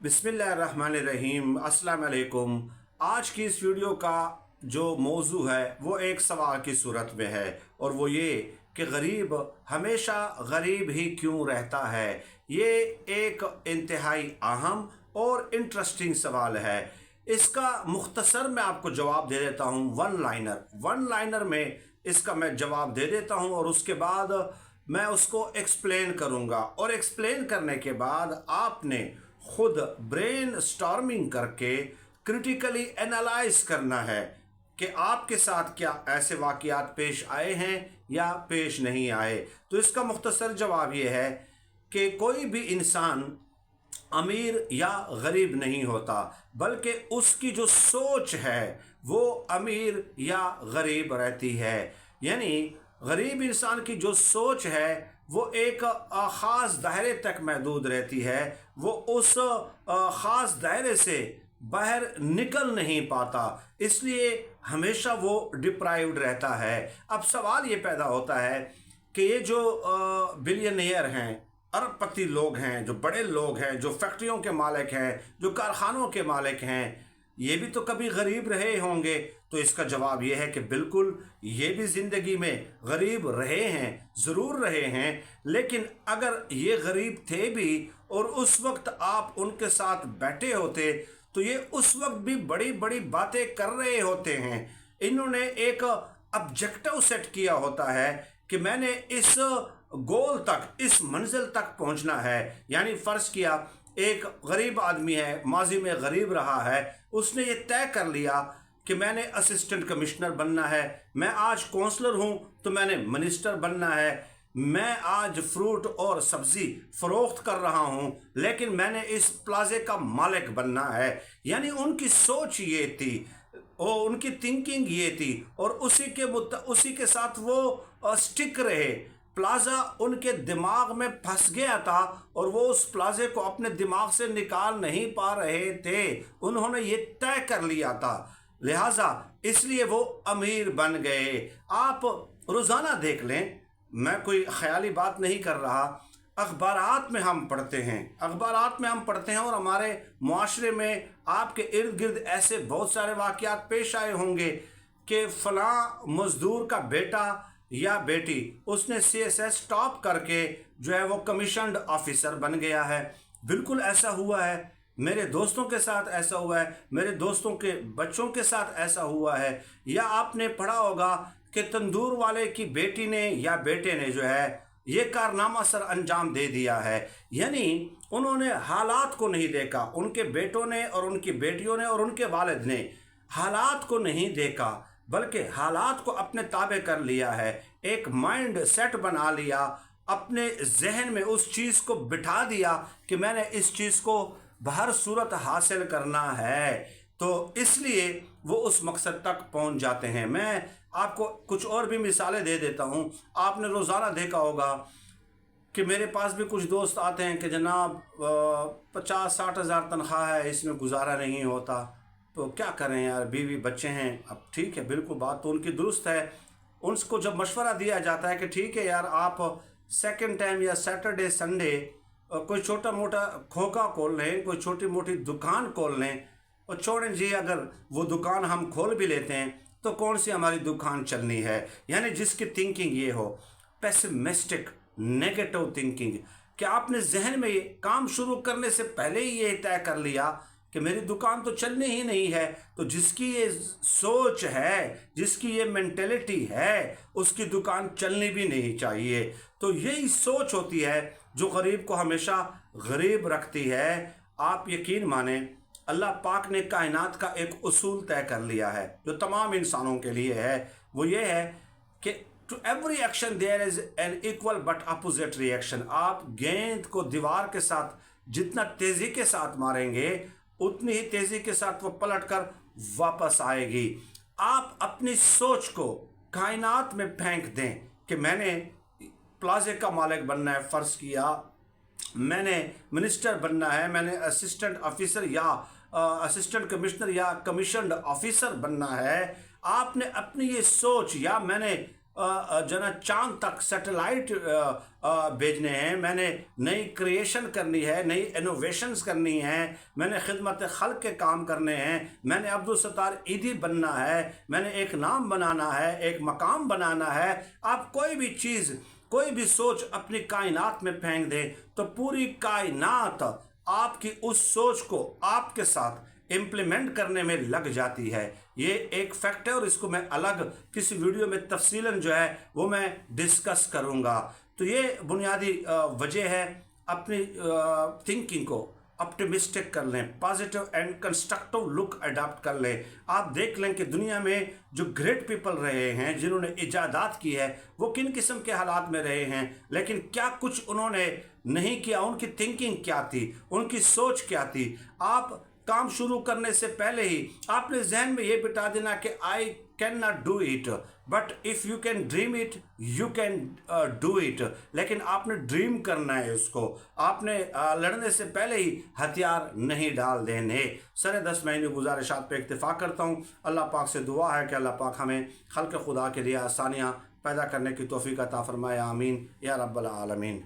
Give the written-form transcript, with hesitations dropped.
बिस्मिल्लाहिर्रहमानिर्रहीम अस्सलाम वालेकुम। आज की इस वीडियो का जो मौजू है वो एक सवाल की सूरत में है और वो ये कि गरीब हमेशा गरीब ही क्यों रहता है। ये एक इंतहाई अहम और इंटरेस्टिंग सवाल है। इसका मुख्तसर मैं आपको जवाब दे देता हूँ वन लाइनर में इसका मैं जवाब दे देता हूँ और उसके बाद मैं उसको एक्सप्लेन करूँगा और एक्सप्लेन करने के बाद आपने खुद ब्रेन स्टॉर्मिंग करके क्रिटिकली एनालाइज करना है कि आपके साथ क्या ऐसे वाक़यात पेश आए हैं या पेश नहीं आए। तो इसका मुख्तसर जवाब ये है कि कोई भी इंसान अमीर या गरीब नहीं होता, बल्कि उसकी जो सोच है वो अमीर या गरीब रहती है। यानी गरीब इंसान की जो सोच है वो एक ख़ास दायरे तक महदूद रहती है, वो उस ख़ास दायरे से बाहर निकल नहीं पाता, इसलिए हमेशा वो डिप्राइव्ड रहता है। अब सवाल ये पैदा होता है कि ये जो बिलियनियर हैं, अरबपति लोग हैं, जो बड़े लोग हैं, जो फैक्ट्रियों के मालिक हैं, जो कारखानों के मालिक हैं, ये भी तो कभी गरीब रहे होंगे। तो इसका जवाब ये है कि बिल्कुल ये भी ज़िंदगी में गरीब रहे हैं, ज़रूर रहे हैं। लेकिन अगर ये गरीब थे भी और उस वक्त आप उनके साथ बैठे होते तो ये उस वक्त भी बड़ी बड़ी बातें कर रहे होते हैं। इन्होंने एक ऑब्जेक्टिव सेट किया होता है कि मैंने इस गोल तक, इस मंजिल तक पहुंचना है। यानी फ़र्ज़ किया एक गरीब आदमी है, माजी में गरीब रहा है, उसने ये तय कर लिया कि मैंने असिस्टेंट कमिश्नर बनना है, मैं आज काउंसलर हूँ तो मैंने मिनिस्टर बनना है, मैं आज फ्रूट और सब्ज़ी फ़रोख्त कर रहा हूँ लेकिन मैंने इस प्लाजे का मालिक बनना है। यानी उनकी सोच ये थी और उनकी थिंकिंग ये थी और उसी के साथ वो स्टिक रहे। प्लाज़ा उनके दिमाग में फंस गया था और वो उस प्लाज़े को अपने दिमाग से निकाल नहीं पा रहे थे। उन्होंने ये तय कर लिया था, लिहाजा इसलिए वो अमीर बन गए। आप रोज़ाना देख लें, मैं कोई ख़याली बात नहीं कर रहा, अखबारात में हम पढ़ते हैं और हमारे मुआशरे में आपके इर्द गिर्द ऐसे बहुत सारे वाक़यात पेश आए होंगे कि फ़लाँ मज़दूर का बेटा या बेटी उसने CSS टॉप करके जो है वो कमीशन्ड ऑफिसर बन गया है। बिल्कुल ऐसा हुआ है, मेरे दोस्तों के साथ ऐसा हुआ है, मेरे दोस्तों के बच्चों के साथ ऐसा हुआ है। या आपने पढ़ा होगा कि तंदूर वाले की बेटी ने या बेटे ने जो है ये कारनामा सर अंजाम दे दिया है। यानी उन्होंने हालात को नहीं देखा, उनके बेटों ने और उनकी बेटियों ने और उनके वालिद ने हालात को नहीं देखा, बल्कि हालात को अपने ताबे कर लिया है। एक माइंड सेट बना लिया, अपने जहन में उस चीज़ को बिठा दिया कि मैंने इस चीज़ को बहर सूरत हासिल करना है, तो इसलिए वो उस मकसद तक पहुंच जाते हैं। मैं आपको कुछ और भी मिसालें दे देता हूं। आपने रोज़ाना देखा होगा कि मेरे पास भी कुछ दोस्त आते हैं कि जनाब 50-60 हज़ार तनख्वाह है, इसमें गुजारा नहीं होता, तो क्या करें यार, बीवी बच्चे हैं। अब ठीक है, बिल्कुल बात तो उनकी दुरुस्त है। उनको जब मशवरा दिया जाता है कि ठीक है यार, आप सेकंड टाइम या सैटरडे संडे कोई छोटा मोटा खोखा खोल लें, कोई छोटी मोटी दुकान खोल लें, और छोड़ें जी अगर वो दुकान हम खोल भी लेते हैं तो कौन सी हमारी दुकान चलनी है। यानी जिसकी थिंकिंग ये हो, पेसिमिस्टिक नेगेटिव थिंकिंग, कि आपने जहन में ये काम शुरू करने से पहले ही ये तय कर लिया कि मेरी दुकान तो चलनी ही नहीं है, तो जिसकी ये सोच है, जिसकी ये मेंटेलिटी है, उसकी दुकान चलनी भी नहीं चाहिए। तो यही सोच होती है जो गरीब को हमेशा गरीब रखती है। आप यकीन माने, अल्लाह पाक ने कायनात का एक उसूल तय कर लिया है जो तमाम इंसानों के लिए है। वो ये है कि to every action there is an equal but opposite reaction. आप गेंद को दीवार के साथ जितना तेज़ी के साथ मारेंगे उतनी ही तेज़ी के साथ वो पलट कर वापस आएगी। आप अपनी सोच को कायनात में फेंक दें कि मैंने प्लाजे का मालिक बनना है, फ़र्ज़ किया मैंने मिनिस्टर बनना है, मैंने असिस्टेंट ऑफिसर या असिस्टेंट कमिश्नर या कमीशन्ड ऑफिसर बनना है। आपने अपनी ये सोच, या मैंने جو نا چاند تک سیٹلائٹ بھیجنے ہیں، میں نے نئی کریشن کرنی ہے، نئی انوویشنز کرنی ہیں، میں نے خدمت خلق کے کام کرنے ہیں، میں نے عبدالستار ایدھی بننا ہے، میں نے ایک نام بنانا ہے، ایک مقام بنانا ہے۔ آپ کوئی بھی چیز، کوئی بھی سوچ اپنی کائنات میں پھینک دیں تو پوری کائنات آپ کی اس سوچ کو آپ کے ساتھ امپلیمنٹ کرنے میں لگ جاتی ہے۔ یہ ایک فیکٹ ہے اور اس کو میں الگ کسی ویڈیو میں تفصیلاً جو ہے وہ میں ڈسکس کروں گا۔ تو یہ بنیادی وجہ ہے، اپنی تھنکنگ کو اپٹیمسٹک کر لیں، positive and constructive look adapt کر لیں۔ آپ دیکھ لیں کہ دنیا میں جو گریٹ پیپل رہے ہیں، جنہوں نے ایجادات کی ہے، وہ کن قسم کے حالات میں رہے ہیں، لیکن کیا کچھ انہوں نے نہیں کیا، ان کی تھنکنگ کیا تھی، ان کی سوچ کیا تھی۔ آپ کام شروع کرنے سے پہلے ہی آپ نے ذہن میں یہ بتا دینا کہ I can not do it, but if you can dream it you can do it. لیکن آپ نے ڈریم کرنا ہے، اس کو آپ نے لڑنے سے پہلے ہی ہتھیار نہیں ڈال دینے۔ سر دست میں انہی گزارشات پہ اکتفا کرتا ہوں۔ اللہ پاک سے دعا ہے کہ اللہ پاک ہمیں خلق خدا کے لیے آسانیاں پیدا کرنے کی توفیق عطا فرمائے، آمین یا رب العالمین۔